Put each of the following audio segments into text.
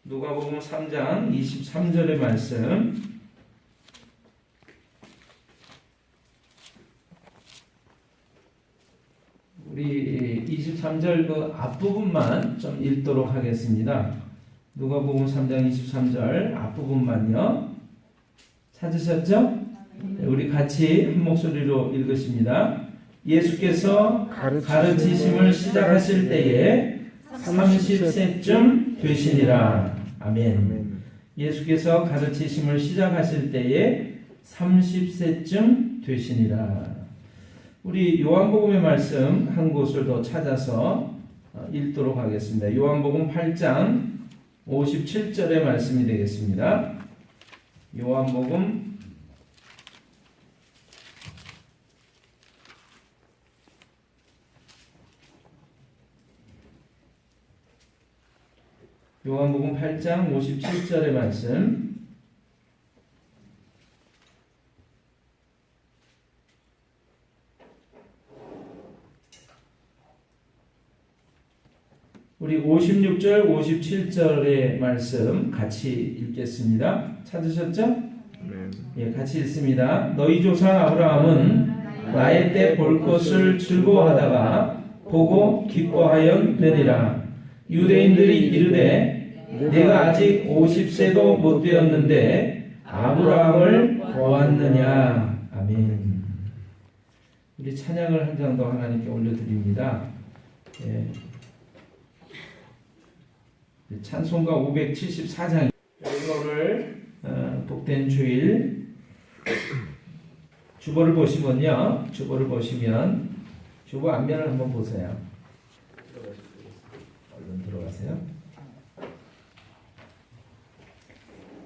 누가복음 3장 23절의 말씀. 우리 23절 그 앞부분만 좀 읽도록 하겠습니다. 누가복음 3장 23절 앞부분만요. 찾으셨죠? 우리 같이 한 목소리로 읽으십니다. 예수께서 가르치심을 시작하실 때에 30세쯤 되시니라. 아멘. 예수께서 가르치심을 시작하실 때에 30세쯤 되시니라. 우리 요한복음의 말씀 한 곳을 더 찾아서 읽도록 하겠습니다. 요한복음 8장 57절의 말씀이 되겠습니다. 요한복음 8장 57절의 말씀. 우리 56절, 57절의 말씀 같이 읽겠습니다. 찾으셨죠? 예, 같이 읽습니다. 너희 조상 아브라함은 나의 때 볼 것을 즐거워하다가 보고 기뻐하였느니라. 유대인들이 이르되 내가 아직 50세도 못 되었는데 아브라함을 보았느냐. 아멘. 우리 찬양을 한 장 더 하나님께 올려드립니다. 예. 찬송가 574장. 오늘 복된 주일 주보를 보시면요. 주보를 보시면 주보 앞면을 한번 보세요. 얼른 들어가세요.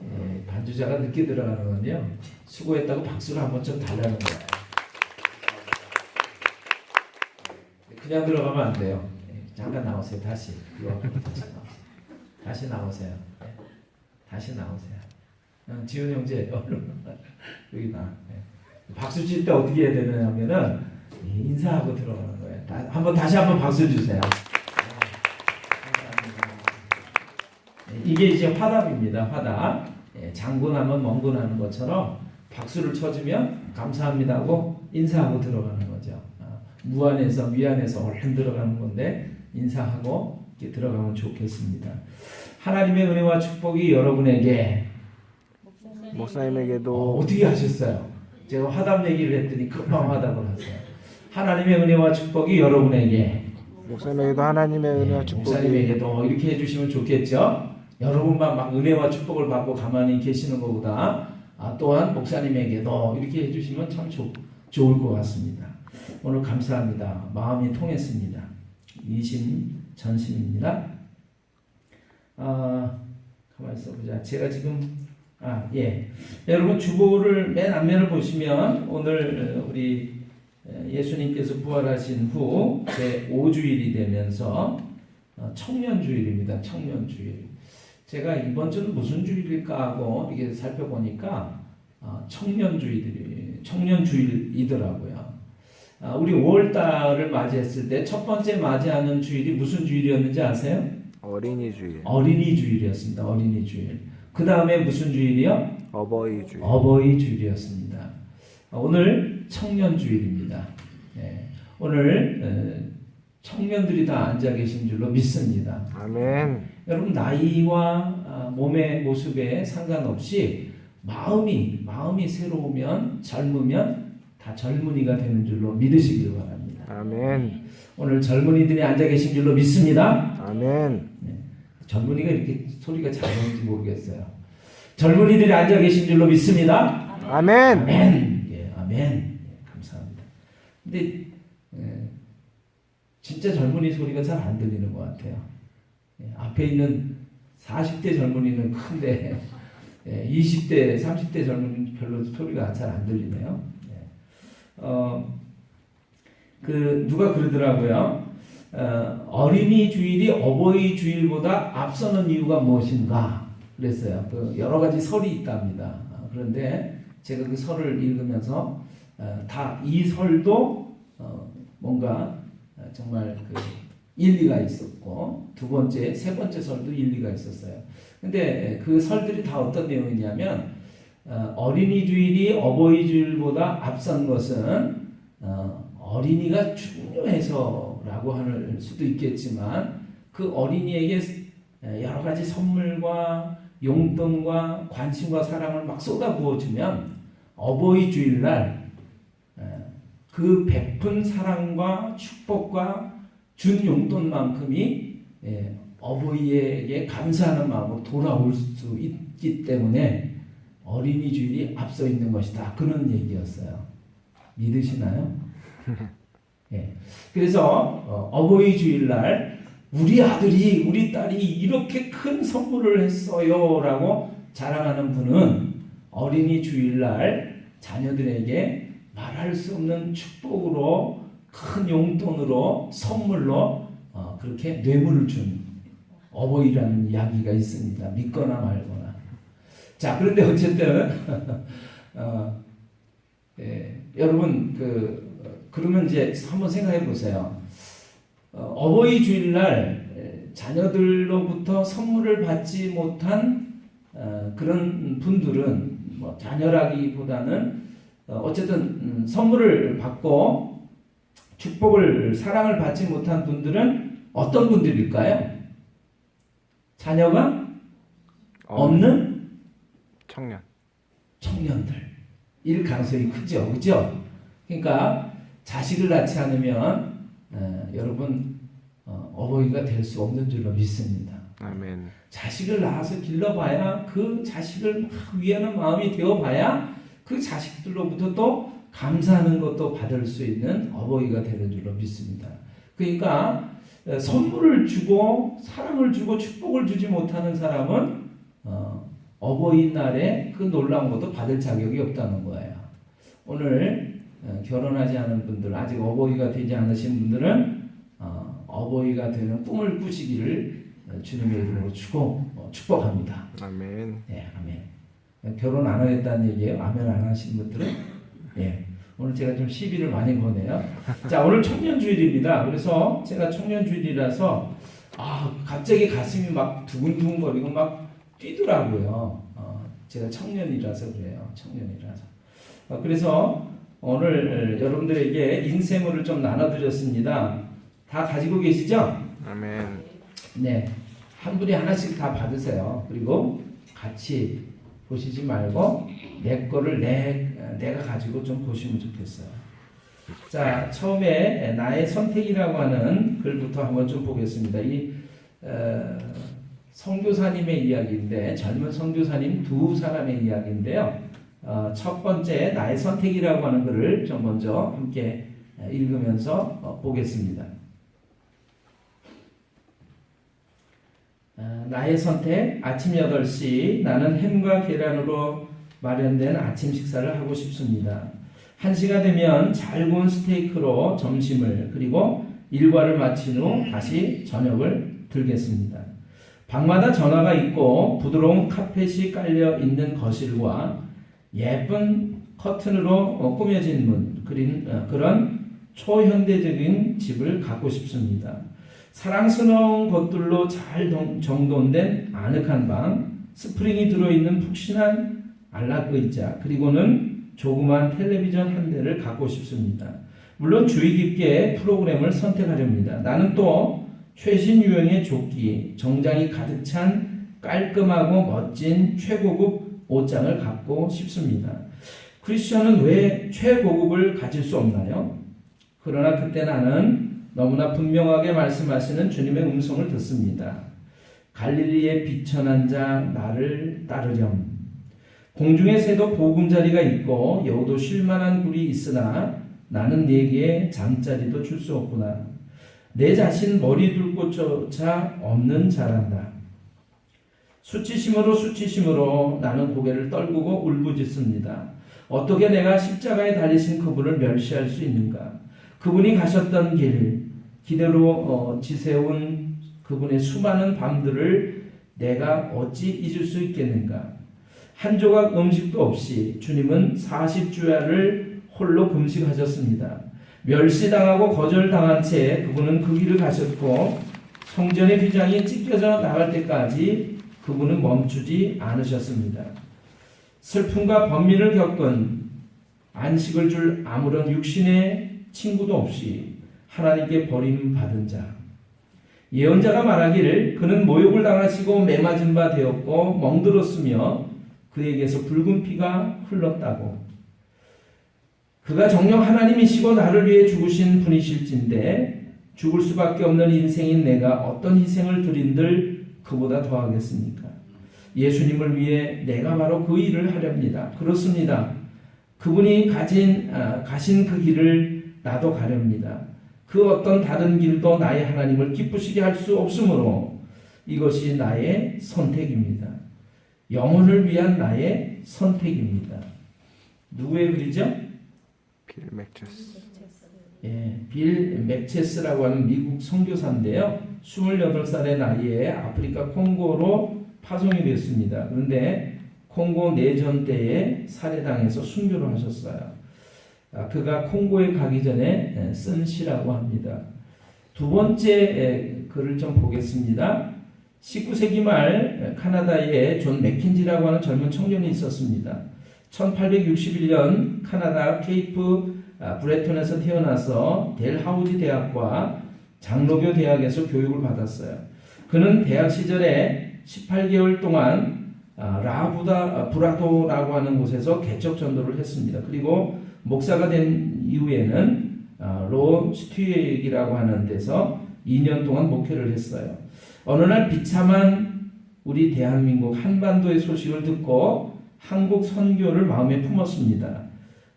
예, 반주자가 늦게 들어가는 건요. 수고했다고 박수를 한번 좀 달라는 거예요. 그냥 들어가면 안 돼요. 예, 잠깐 나오세요. 다시. 다시 나오세요. 네. 다시 나오세요. 지훈 형제 여기 나. 네. 박수 칠 때 어떻게 해야 되느냐면은 인사하고 들어가는 거예요. 다시 한번 박수 주세요. 네, 이게 이제 화답입니다. 화답. 네, 장군하면 멍군하는 것처럼 박수를 쳐주면 감사합니다고 인사하고 들어가는 거죠. 무안에서 위안에서 얼른 들어가는 건데 인사하고 이렇게 들어가면 좋겠습니다. 하나님의 은혜와 축복이 여러분에게 목사님에게도 어떻게 하셨어요? 제가 화답 얘기를 했더니 금방 화답을 하세요. 하나님의 은혜와 축복이 여러분에게 목사님에게도 하나님의 은혜와 축복이 목사님에게도 이렇게 해주시면 좋겠죠? 여러분만 막 은혜와 축복을 받고 가만히 계시는 것보다 또한 목사님에게도 이렇게 해주시면 참 좋을 것 같습니다. 오늘 감사합니다. 마음이 통했습니다. 이심전심입니다. 가만히 있어보자. 제가 지금 여러분 주보를 맨 앞면을 보시면 오늘 우리 예수님께서 부활하신 후 제5주일이 되면서 청년주일입니다. 청년주일. 제가 이번 주는 무슨 주일일까 하고 이렇게 살펴보니까 청년주일이더라고요. 우리 5월달을 맞이했을 때 첫 번째 맞이하는 주일이 무슨 주일이었는지 아세요? 어린이주일. 어린이주일이었습니다. 어린이주일. 그 다음에 무슨 주일이요? 어버이주일. 어버이주일이었습니다. 오늘 청년주일입니다. 네. 오늘 청년들이 다 앉아 계신 줄로 믿습니다. 아멘. 여러분 나이와 몸의 모습에 상관없이 마음이 새로우면 젊으면 다 젊은이가 되는 줄로 믿으시길 바랍니다. 아멘. 오늘 젊은이들이 앉아 계신 줄로 믿습니다. 아멘. 네. 젊은이가 이렇게 소리가 잘 나오는지 모르겠어요. 젊은이들이 앉아 계신 줄로 믿습니다. 아멘. 아멘. 예, 아멘. 예, 감사합니다. 근데 진짜 젊은이 소리가 잘 안 들리는 것 같아요. 예, 앞에 있는 40대 젊은이는 큰데 20대, 30대 젊은이는 별로 소리가 잘 안 들리네요. 누가 그러더라고요. 어린이 주일이 어버이 주일보다 앞서는 이유가 무엇인가 그랬어요. 여러 가지 설이 있답니다. 그런데 제가 그 설을 읽으면서 다 이 설도 뭔가 정말 일리가 있었고 두 번째, 세 번째 설도 일리가 있었어요. 근데 그 설들이 다 어떤 내용이냐면 어린이 주일이 어버이 주일보다 앞선 것은 어린이가 중요해서라고 할 수도 있겠지만 그 어린이에게 여러 가지 선물과 용돈과 관심과 사랑을 막 쏟아부어주면 어버이 주일날 그 베푼 사랑과 축복과 준 용돈만큼이 어버이에게 감사하는 마음으로 돌아올 수 있기 때문에 어린이 주일이 앞서 있는 것이다. 그런 얘기였어요. 믿으시나요? 예. 그래서 어버이 주일날 우리 아들이 우리 딸이 이렇게 큰 선물을 했어요라고 자랑하는 분은 어린이 주일날 자녀들에게 말할 수 없는 축복으로 큰 용돈으로 선물로 그렇게 뇌물을 준 어버이라는 이야기가 있습니다. 믿거나 말거나. 자, 그런데 어쨌든 여러분 그러면 이제 한번 생각해 보세요. 어버이 주일날 자녀들로부터 선물을 받지 못한 그런 분들은 뭐 자녀라기보다는 어쨌든 선물을 받고 축복을 사랑을 받지 못한 분들은 어떤 분들일까요? 자녀가 없는 청년들 일 가능성이 크죠, 그죠? 그러니까 자식을 낳지 않으면 여러분 어버이가 될 수 없는 줄로 믿습니다. 아멘. 자식을 낳아서 길러봐야 그 자식을 막 위하는 마음이 되어봐야 그 자식들로부터 또 감사하는 것도 받을 수 있는 어버이가 되는 줄로 믿습니다. 그러니까 선물을 주고 사랑을 주고 축복을 주지 못하는 사람은 어버이날에 그 놀라운 것도 받을 자격이 없다는 거예요. 오늘 결혼하지 않은 분들, 아직 어버이가 되지 않으신 분들은 어버이가 되는 꿈을 꾸시기를 주님의 이름으로 축복합니다. 아멘. 네, 아멘. 결혼 안 하겠다는 얘기예요. 아멘 안 하신 분들은. 예. 오늘 제가 좀 시비를 많이 거네요. 자, 오늘 청년주일입니다. 그래서 제가 청년주일이라서 갑자기 가슴이 막 두근두근거리고 막 뛰더라고요. 제가 청년이라서 그래요. 청년이라서. 그래서 오늘 여러분들에게 인쇄물을 좀 나눠드렸습니다. 다 가지고 계시죠? 아멘. 네. 한 분이 하나씩 다 받으세요. 그리고 같이 보시지 말고 내 거를 내가 가지고 좀 보시면 좋겠어요. 자, 처음에 나의 선택이라고 하는 글부터 한번 좀 보겠습니다. 이 선교사님의 이야기인데, 젊은 선교사님 두 사람의 이야기인데요. 첫 번째 나의 선택이라고 하는 글을 좀 먼저 함께 읽으면서 보겠습니다. 나의 선택. 아침 8시 나는 햄과 계란으로 마련된 아침 식사를 하고 싶습니다. 1시가 되면 잘 구운 스테이크로 점심을, 그리고 일과를 마친 후 다시 저녁을 들겠습니다. 방마다 전화가 있고 부드러운 카펫이 깔려 있는 거실과 예쁜 커튼으로 꾸며진 문, 그런 초현대적인 집을 갖고 싶습니다. 사랑스러운 것들로 잘 정돈된 아늑한 방, 스프링이 들어있는 푹신한 안락 의자, 그리고는 조그만 텔레비전 한 대를 갖고 싶습니다. 물론 주의 깊게 프로그램을 선택하렵니다. 나는 또 최신 유형의 조끼, 정장이 가득 찬 깔끔하고 멋진 최고급 옷장을 갖고 싶습니다. 크리스천은 왜 최고급을 가질 수 없나요? 그러나 그때 나는 너무나 분명하게 말씀하시는 주님의 음성을 듣습니다. 갈릴리에 비천한 자 나를 따르렴. 공중의 새도 보금자리가 있고 여우도 쉴만한 굴이 있으나 나는 네게 잠자리도 줄 수 없구나. 내 자신 머리 둘 곳조차 없는 자란다. 수치심으로 나는 고개를 떨구고 울부짖습니다. 어떻게 내가 십자가에 달리신 그분을 멸시할 수 있는가? 그분이 가셨던 길, 기대로 지새운 그분의 수많은 밤들을 내가 어찌 잊을 수 있겠는가? 한 조각 음식도 없이 주님은 40주야를 홀로 금식하셨습니다. 멸시당하고 거절당한 채 그분은 그 길을 가셨고 성전의 휘장이 찢겨져 나갈 때까지 그분은 멈추지 않으셨습니다. 슬픔과 번민을 겪은 안식을 줄 아무런 육신의 친구도 없이 하나님께 버림받은 자. 예언자가 말하기를 그는 모욕을 당하시고 매맞은 바 되었고 멍들었으며 그에게서 붉은 피가 흘렀다고. 그가 정녕 하나님이시고 나를 위해 죽으신 분이실진데 죽을 수밖에 없는 인생인 내가 어떤 희생을 드린들 그보다 더하겠습니까? 예수님을 위해 내가 바로 그 일을 하렵니다. 그렇습니다. 그분이 가신 그 길을 나도 가렵니다. 그 어떤 다른 길도 나의 하나님을 기쁘시게 할 수 없으므로 이것이 나의 선택입니다. 영혼을 위한 나의 선택입니다. 누구의 글이죠? 빌 맥체스. 예, 빌 맥체스라고 하는 미국 선교사인데요. 28살의 나이에 아프리카 콩고로 파송이 됐습니다. 그런데 콩고 내전 때에 살해당해서 순교를 하셨어요. 그가 콩고에 가기 전에 쓴 시라고 합니다. 두 번째 글을 좀 보겠습니다. 19세기 말 카나다에 존 맥킨지라고 하는 젊은 청년이 있었습니다. 1861년 카나다 케이프 브레톤에서 태어나서 델하우지 대학과 장로교 대학에서 교육을 받았어요. 그는 대학 시절에 18개월 동안 브라도라고 하는 곳에서 개척 전도를 했습니다. 그리고 목사가 된 이후에는 로 스튜엑이라고 하는 데서 2년 동안 목회를 했어요. 어느 날 비참한 우리 대한민국 한반도의 소식을 듣고 한국 선교를 마음에 품었습니다.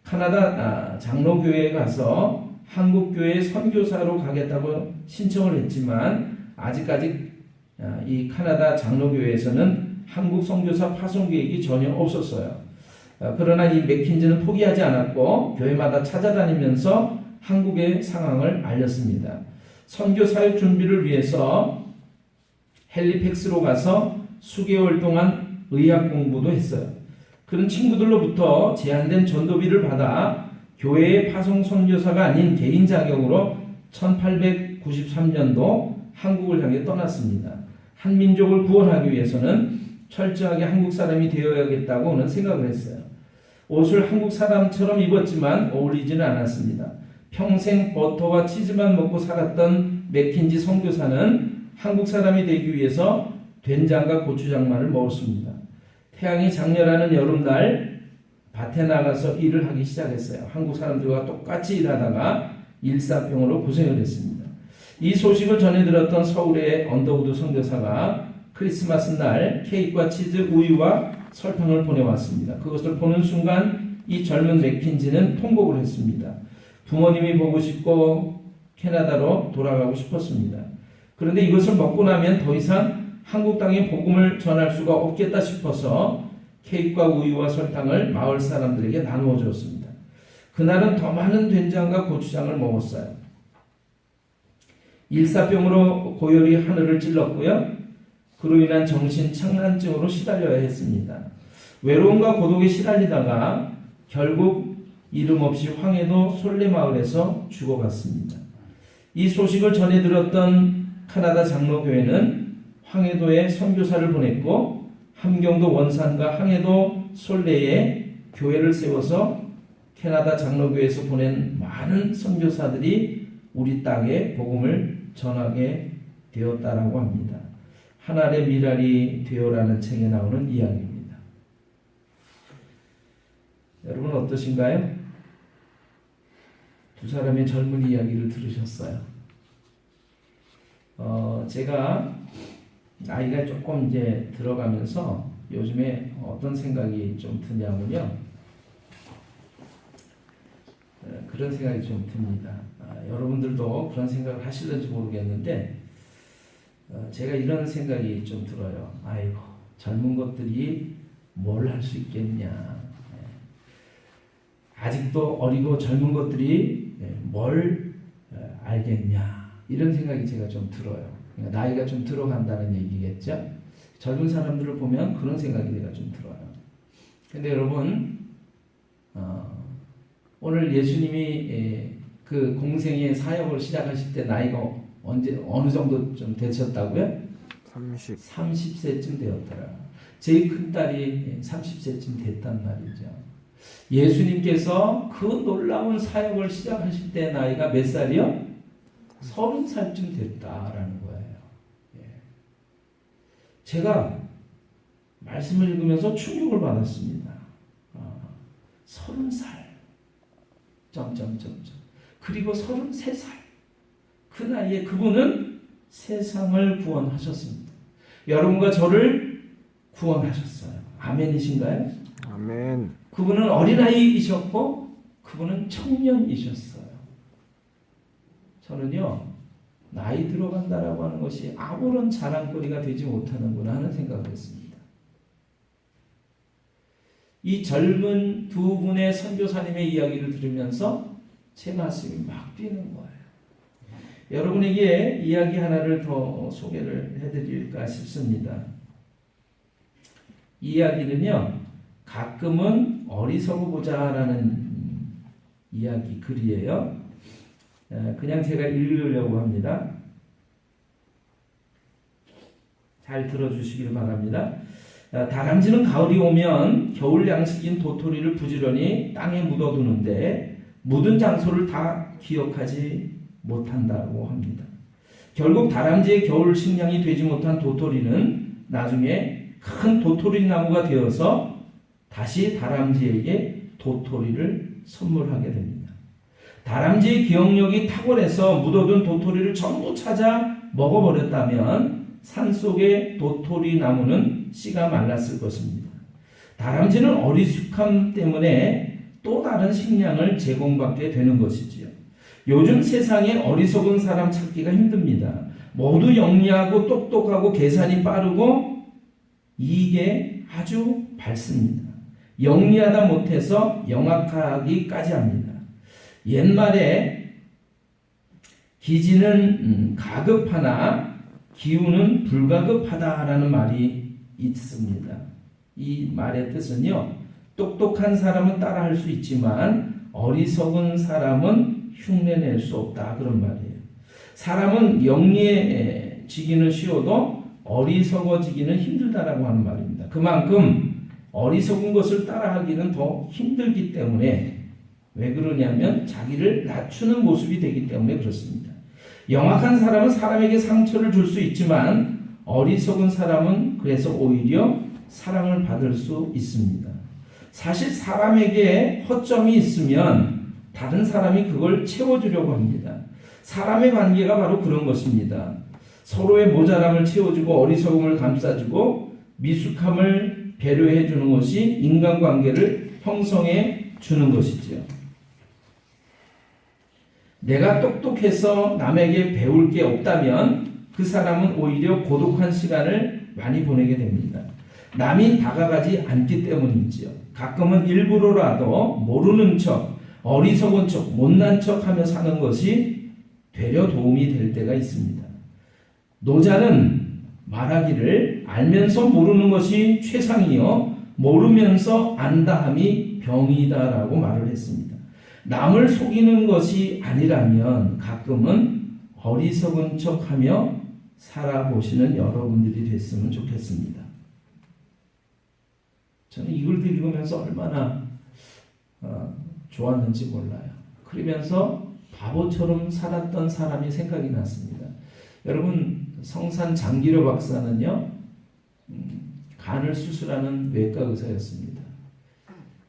카나다 장로교회에 가서 한국교회 선교사로 가겠다고 신청을 했지만 아직까지 이 카나다 장로교회에서는 한국 선교사 파송 계획이 전혀 없었어요. 그러나 이 맥킨지는 포기하지 않았고 교회마다 찾아다니면서 한국의 상황을 알렸습니다. 선교 사역 준비를 위해서 헬리팩스로 가서 수개월 동안 의학 공부도 했어요. 그런 친구들로부터 제한된 전도비를 받아 교회의 파송 선교사가 아닌 개인 자격으로 1893년도 한국을 향해 떠났습니다. 한민족을 구원하기 위해서는 철저하게 한국 사람이 되어야겠다고는 생각을 했어요. 옷을 한국 사람처럼 입었지만 어울리지는 않았습니다. 평생 버터와 치즈만 먹고 살았던 맥킨지 선교사는 한국 사람이 되기 위해서 된장과 고추장만을 먹었습니다. 태양이 장렬하는 여름날 밭에 나가서 일을 하기 시작했어요. 한국 사람들과 똑같이 일하다가 일사병으로 고생을 했습니다. 이 소식을 전해 들었던 서울의 언더우드 선교사가 크리스마스 날 케이크와 치즈, 우유와 설탕을 보내왔습니다. 그것을 보는 순간 이 젊은 맥킨지는 통곡을 했습니다. 부모님이 보고 싶고 캐나다로 돌아가고 싶었습니다. 그런데 이것을 먹고 나면 더 이상 한국 땅에 복음을 전할 수가 없겠다 싶어서 케이크와 우유와 설탕을 마을 사람들에게 나누어 주었습니다. 그날은 더 많은 된장과 고추장을 먹었어요. 일사병으로 고열이 하늘을 찔렀고요. 그로 인한 정신 착란증으로 시달려야 했습니다. 외로움과 고독에 시달리다가 결국 이름 없이 황해도 솔레마을에서 죽어갔습니다. 이 소식을 전해 들었던 카나다 장로교회는 황해도에 선교사를 보냈고 함경도 원산과 황해도 솔레에 교회를 세워서 캐나다 장로교회에서 보낸 많은 선교사들이 우리 땅에 복음을 전하게 되었다라고 합니다. 하늘의 미랄이 되어라는 책에 나오는 이야기입니다. 여러분 어떠신가요? 두 사람의 젊은 이야기를 들으셨어요. 제가 나이가 조금 이제 들어가면서 요즘에 어떤 생각이 좀 드냐면요. 그런 생각이 좀 듭니다. 여러분들도 그런 생각을 하실는지 모르겠는데 제가 이런 생각이 좀 들어요. 아이고 젊은 것들이 뭘 할 수 있겠냐. 아직도 어리고 젊은 것들이 뭘 알겠냐. 이런 생각이 제가 좀 들어요. 그러니까 나이가 좀 들어간다는 얘기겠죠. 젊은 사람들을 보면 그런 생각이 제가 좀 들어요. 근데 여러분 오늘 예수님이 그 공생의 사역을 시작하실 때 나이가 어느 정도 좀 되셨다고요? 30세쯤 되었더라. 제일 큰 딸이 30세쯤 됐단 말이죠. 예수님께서 그 놀라운 사역을 시작하실 때 나이가 몇 살이요? 30살쯤 됐다라는 거예요. 예. 제가 말씀을 읽으면서 충격을 받았습니다. 30살. 그리고 33살. 그 나이에 그분은 세상을 구원하셨습니다. 여러분과 저를 구원하셨어요. 아멘이신가요? 아멘. 그분은 어린아이이셨고 그분은 청년이셨어요. 저는요, 나이 들어간다라고 하는 것이 아무런 자랑거리가 되지 못하는구나 하는 생각을 했습니다. 이 젊은 두 분의 선교사님의 이야기를 들으면서 제 가슴이 막 뛰는 거예요. 여러분에게 이야기 하나를 더 소개를 해드릴까 싶습니다. 이 이야기는요, 가끔은 어리석어 보자라는 이야기 글이에요. 그냥 제가 읽으려고 합니다. 잘 들어주시길 바랍니다. 다람쥐는 가을이 오면 겨울 양식인 도토리를 부지런히 땅에 묻어두는데 묻은 장소를 다 기억하지 못한다고 합니다. 결국 다람쥐의 겨울 식량이 되지 못한 도토리는 나중에 큰 도토리 나무가 되어서 다시 다람쥐에게 도토리를 선물하게 됩니다. 다람쥐의 기억력이 탁월해서 묻어둔 도토리를 전부 찾아 먹어버렸다면 산속의 도토리 나무는 씨가 말랐을 것입니다. 다람쥐는 어리숙함 때문에 또 다른 식량을 제공받게 되는 것이지요. 요즘 세상에 어리석은 사람 찾기가 힘듭니다. 모두 영리하고 똑똑하고 계산이 빠르고 이익에 아주 밝습니다. 영리하다 못해서 영악하기까지 합니다. 옛말에 기지는 가급하나 기우는 불가급하다라는 말이 있습니다. 이 말의 뜻은요, 똑똑한 사람은 따라할 수 있지만 어리석은 사람은 흉내낼 수 없다, 그런 말이에요. 사람은 영리해지기는 쉬워도 어리석어지기는 힘들다라고 하는 말입니다. 그만큼 어리석은 것을 따라하기는 더 힘들기 때문에, 왜 그러냐면 자기를 낮추는 모습이 되기 때문에 그렇습니다. 영악한 사람은 사람에게 상처를 줄 수 있지만 어리석은 사람은 그래서 오히려 사랑을 받을 수 있습니다. 사실 사람에게 허점이 있으면 다른 사람이 그걸 채워주려고 합니다. 사람의 관계가 바로 그런 것입니다. 서로의 모자람을 채워주고 어리석음을 감싸주고 미숙함을 배려해 주는 것이 인간관계를 형성해 주는 것이지요. 내가 똑똑해서 남에게 배울 게 없다면 그 사람은 오히려 고독한 시간을 많이 보내게 됩니다. 남이 다가가지 않기 때문이지요. 가끔은 일부러라도 모르는 척, 어리석은 척, 못난 척 하며 사는 것이 되려 도움이 될 때가 있습니다. 노자는 말하기를 알면서 모르는 것이 최상이요 모르면서 안다함이 병이다라고 말을 했습니다. 남을 속이는 것이 아니라면 가끔은 어리석은 척하며 살아보시는 여러분들이 됐으면 좋겠습니다. 저는 이 글도 읽으면서 얼마나 좋았는지 몰라요. 그러면서 바보처럼 살았던 사람이 생각이 났습니다. 여러분, 성산 장기료 박사는요, 간을 수술하는 외과 의사였습니다.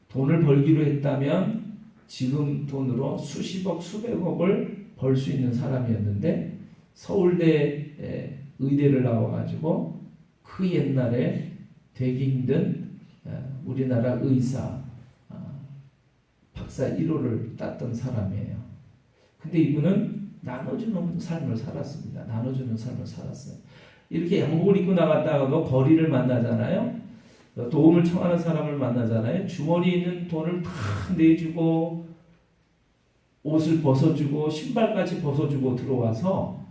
돈을 벌기로 했다면 지금 돈으로 수십억, 수백억을 벌 수 있는 사람이었는데 서울대 의대를 나와가지고 그 옛날에 되기 힘든 우리나라 의사 박사 1호를 땄던 사람이에요. 근데 이분은 나눠주는 삶을 살았습니다. 나눠주는 삶을 살았어요. 이렇게 양복을 입고 나갔다가도 거리를 만나잖아요. 도움을 청하는 사람을 만나잖아요. 주머니에 있는 돈을 다 내주고 옷을 벗어주고 신발까지 벗어주고 들어와서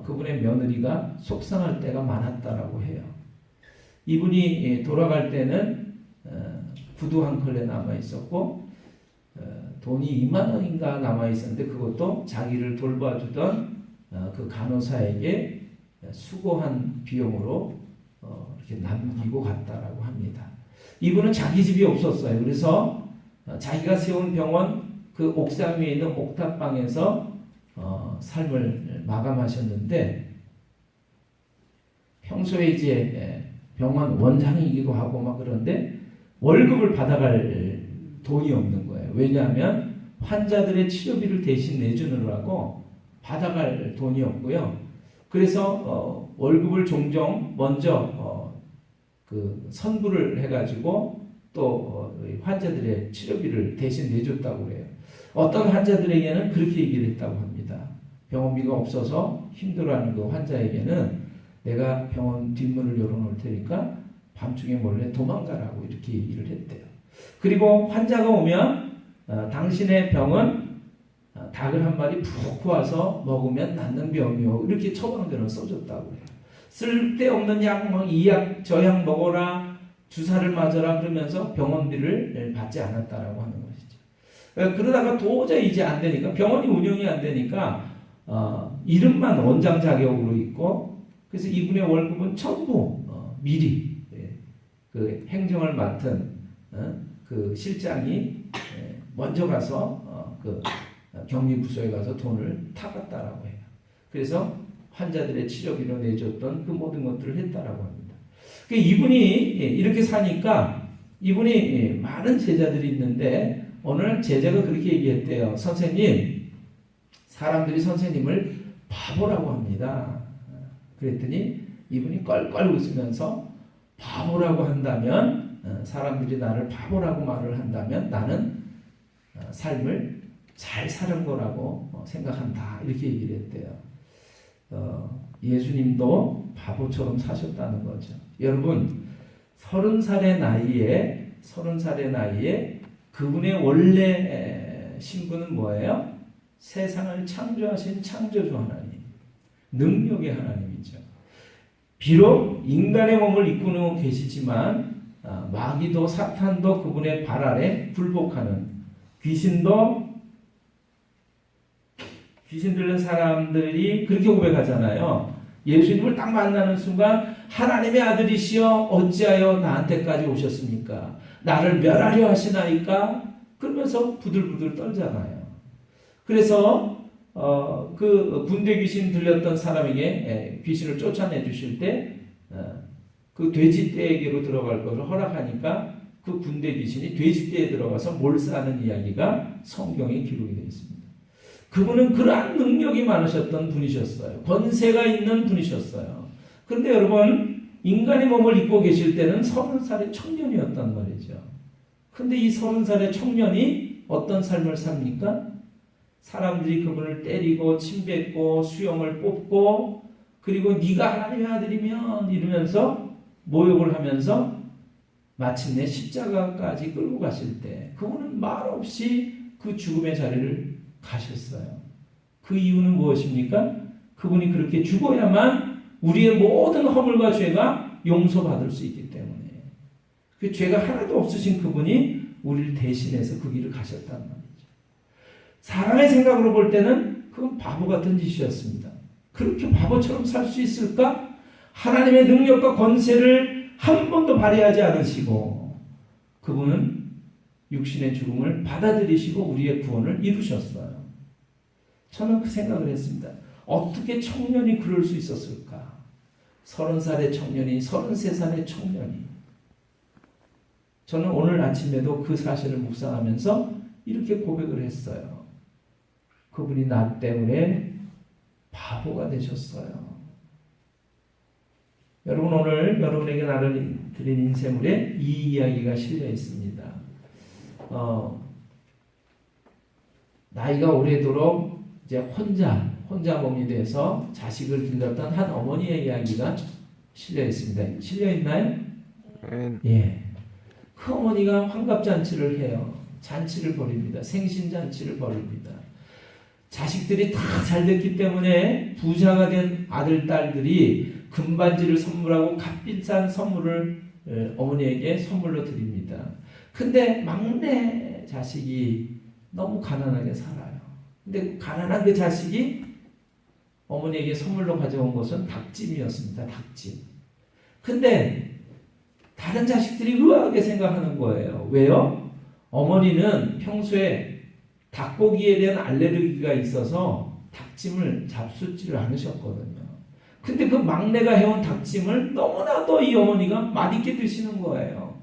그분의 며느리가 속상할 때가 많았다라고 해요. 이분이 돌아갈 때는 구두 한 컬레 남아 있었고 돈이 2만 원인가 남아 있었는데 그것도 자기를 돌봐주던 그 간호사에게 수고한 비용으로 이렇게 남기고 갔다라고 합니다. 이분은 자기 집이 없었어요. 그래서 자기가 세운 병원 그 옥상 위에 있는 옥탑방에서 삶을 마감하셨는데 평소에 이제 병원 원장이기도 하고 막 그런데 월급을 받아갈 돈이 없는 거예요. 왜냐하면 환자들의 치료비를 대신 내주느라고 받아갈 돈이 없고요. 그래서 월급을 종종 먼저 그 선불을 해가지고 또 환자들의 치료비를 대신 내줬다고 그래요. 어떤 환자들에게는 그렇게 얘기를 했다고 합니다. 병원비가 없어서 힘들어하는 그 환자에게는 내가 병원 뒷문을 열어놓을 테니까 밤중에 몰래 도망가라고 이렇게 얘기를 했대요. 그리고 환자가 오면 당신의 병은 닭을 한 마리 푹 구워서 먹으면 낫는 병이요. 이렇게 처방전을 써줬다고 해요. 쓸데없는 약, 이 약, 저 약 먹어라, 주사를 맞아라 그러면서 병원비를 받지 않았다라고 하는 것이죠. 그러다가 도저히 이제 안 되니까 병원이 운영이 안 되니까 이름만 원장 자격으로 있고 그래서 이분의 월급은 전부 미리 그 행정을 맡은 그 실장이 먼저 가서 그 격리부서에 가서 돈을 타갔다라고 해요. 그래서 환자들의 치료비로 내줬던 그 모든 것들을 했다라고 합니다. 이분이 이렇게 사니까 이분이 많은 제자들이 있는데 오늘 제자가 그렇게 얘기했대요. 선생님, 사람들이 선생님을 바보라고 합니다. 그랬더니 이분이 껄껄 웃으면서 바보라고 한다면 사람들이 나를 바보라고 말을 한다면 나는 삶을 잘 사는 거라고 생각한다. 이렇게 얘기를 했대요. 예수님도 바보처럼 사셨다는 거죠. 여러분 30살의 나이에 그분의 원래 신분은 뭐예요? 세상을 창조하신 창조주 하나님, 능력의 하나님이죠. 비록 인간의 몸을 입고 계시지만 마귀도 사탄도 그분의 발 아래 굴복하는 귀신 들린 사람들이 그렇게 고백하잖아요. 예수님을 딱 만나는 순간 하나님의 아들이시여 어찌하여 나한테까지 오셨습니까? 나를 멸하려 하시나이까? 그러면서 부들부들 떨잖아요. 그래서 그 군대 귀신 들렸던 사람에게 귀신을 쫓아내 주실 때 그 돼지떼에게로 들어갈 것을 허락하니까 그 군대 귀신이 돼지떼에 들어가서 몰사하는 이야기가 성경에 기록이 되어 있습니다. 그분은 그러한 능력이 많으셨던 분이셨어요. 권세가 있는 분이셨어요. 그런데 여러분 인간의 몸을 입고 계실 때는 30살의 청년이었단 말이죠. 그런데 이 30살의 청년이 어떤 삶을 삽니까? 사람들이 그분을 때리고 침뱉고 수염을 뽑고 그리고 네가 하나님의 아들이면 이러면서 모욕을 하면서 마침내 십자가까지 끌고 가실 때 그분은 말없이 그 죽음의 자리를 가셨어요. 그 이유는 무엇입니까? 그분이 그렇게 죽어야만 우리의 모든 허물과 죄가 용서받을 수 있기 때문에 그 죄가 하나도 없으신 그분이 우리를 대신해서 그 길을 가셨단 말이죠. 사람의 생각으로 볼 때는 그건 바보 같은 짓이었습니다. 그렇게 바보처럼 살 수 있을까? 하나님의 능력과 권세를 한 번도 발휘하지 않으시고 그분은 육신의 죽음을 받아들이시고 우리의 구원을 이루셨어요. 저는 그 생각을 했습니다. 어떻게 청년이 그럴 수 있었을까? 30살의 청년이 33살의 청년이 저는 오늘 아침에도 그 사실을 묵상하면서 이렇게 고백을 했어요. 그분이 나 때문에 바보가 되셨어요. 여러분 오늘 여러분에게 나를 드린 인쇄물에 이 이야기가 실려 있습니다. 나이가 오래도록 이제 혼자 몸이 돼서 자식을 길렀던 한 어머니의 이야기가 실려 있습니다. 실려 있나요? 예. 그 어머니가 환갑잔치를 해요. 잔치를 벌입니다. 생신잔치를 벌입니다. 자식들이 다 잘 됐기 때문에 부자가 된 아들, 딸들이 금반지를 선물하고 값비싼 선물을 어머니에게 선물로 드립니다. 근데 막내 자식이 너무 가난하게 살아요. 근데 가난한 그 자식이 어머니에게 선물로 가져온 것은 닭찜이었습니다. 닭찜. 근데 다른 자식들이 의아하게 생각하는 거예요. 왜요? 어머니는 평소에 닭고기에 대한 알레르기가 있어서 닭찜을 잡수지를 않으셨거든요. 근데 그 막내가 해온 닭찜을 너무나도 이 어머니가 맛있게 드시는 거예요.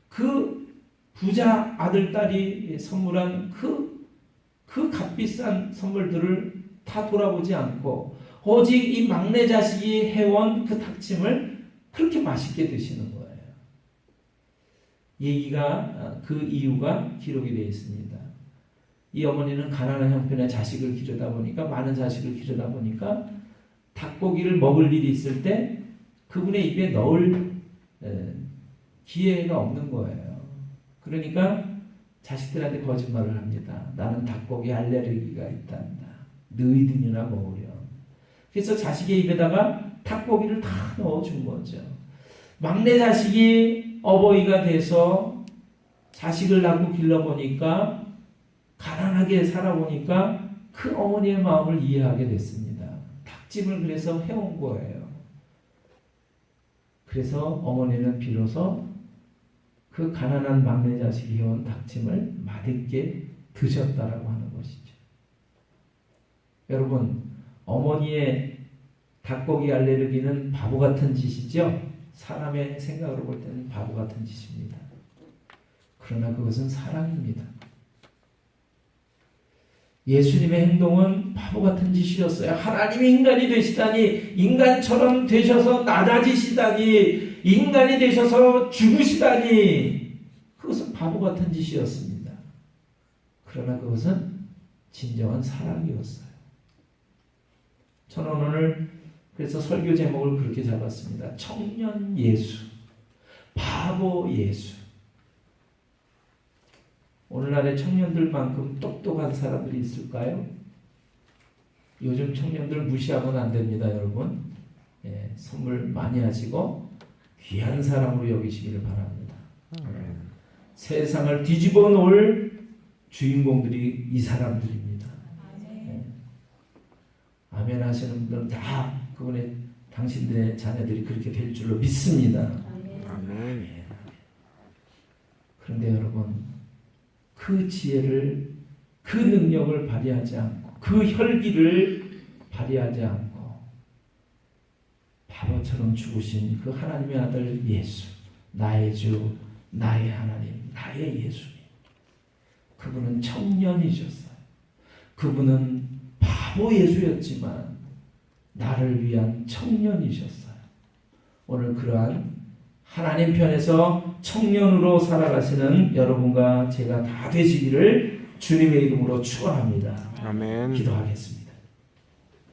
그 부자 아들, 딸이 선물한 그 값비싼 선물들을 다 돌아보지 않고 오직 이 막내 자식이 해온 그 닭찜을 그렇게 맛있게 드시는 거예요. 얘기가 그 이유가 기록이 되어 있습니다. 이 어머니는 가난한 형편에 자식을 기르다 보니까 많은 자식을 기르다 보니까 닭고기를 먹을 일이 있을 때 그분의 입에 넣을 기회가 없는 거예요. 그러니까 자식들한테 거짓말을 합니다. 나는 닭고기 알레르기가 있단다. 너희들이나 먹으렴. 그래서 자식의 입에다가 닭고기를 다 넣어준 거죠. 막내 자식이 어버이가 돼서 자식을 낳고 길러보니까 가난하게 살아보니까 그 어머니의 마음을 이해하게 됐습니다. 닭찜을 그래서 해온 거예요. 그래서 어머니는 비로소 그 가난한 막내 자식이 해온 닭찜을 맛있게 드셨다라고 하는 것이죠. 여러분, 어머니의 닭고기 알레르기는 바보 같은 짓이죠. 사람의 생각으로 볼 때는 바보 같은 짓입니다. 그러나 그것은 사랑입니다. 예수님의 행동은 바보 같은 짓이었어요. 하나님이 인간이 되시다니, 인간처럼 되셔서 낮아지시다니, 인간이 되셔서 죽으시다니, 그것은 바보 같은 짓이었습니다. 그러나 그것은 진정한 사랑이었어요. 저는 오늘 그래서 설교 제목을 그렇게 잡았습니다. 청년 예수, 바보 예수. 오늘날의 청년들만큼 똑똑한 사람들이 있을까요? 요즘 청년들 무시하면 안 됩니다, 여러분. 예, 선물 많이 하시고 귀한 사람으로 여기시기를 바랍니다. 세상을 뒤집어 놓을 주인공들이 이 사람들입니다. 예. 아멘 하시는 분들은 다 그분의 당신들의 자녀들이 그렇게 될 줄로 믿습니다. 아멘. 그런데 여러분, 그 지혜를, 그 능력을 발휘하지 않고, 그 혈기를 발휘하지 않고 바보처럼 죽으신 그 하나님의 아들 예수, 나의 주, 나의 하나님, 나의 예수님. 그분은 청년이셨어요. 그분은 바보 예수였지만 나를 위한 청년이셨어요. 오늘 그러한 하나님 편에서 청년으로 살아가시는 여러분과 제가 다 되시기를 주님의 이름으로 축원합니다. 아멘. 기도하겠습니다.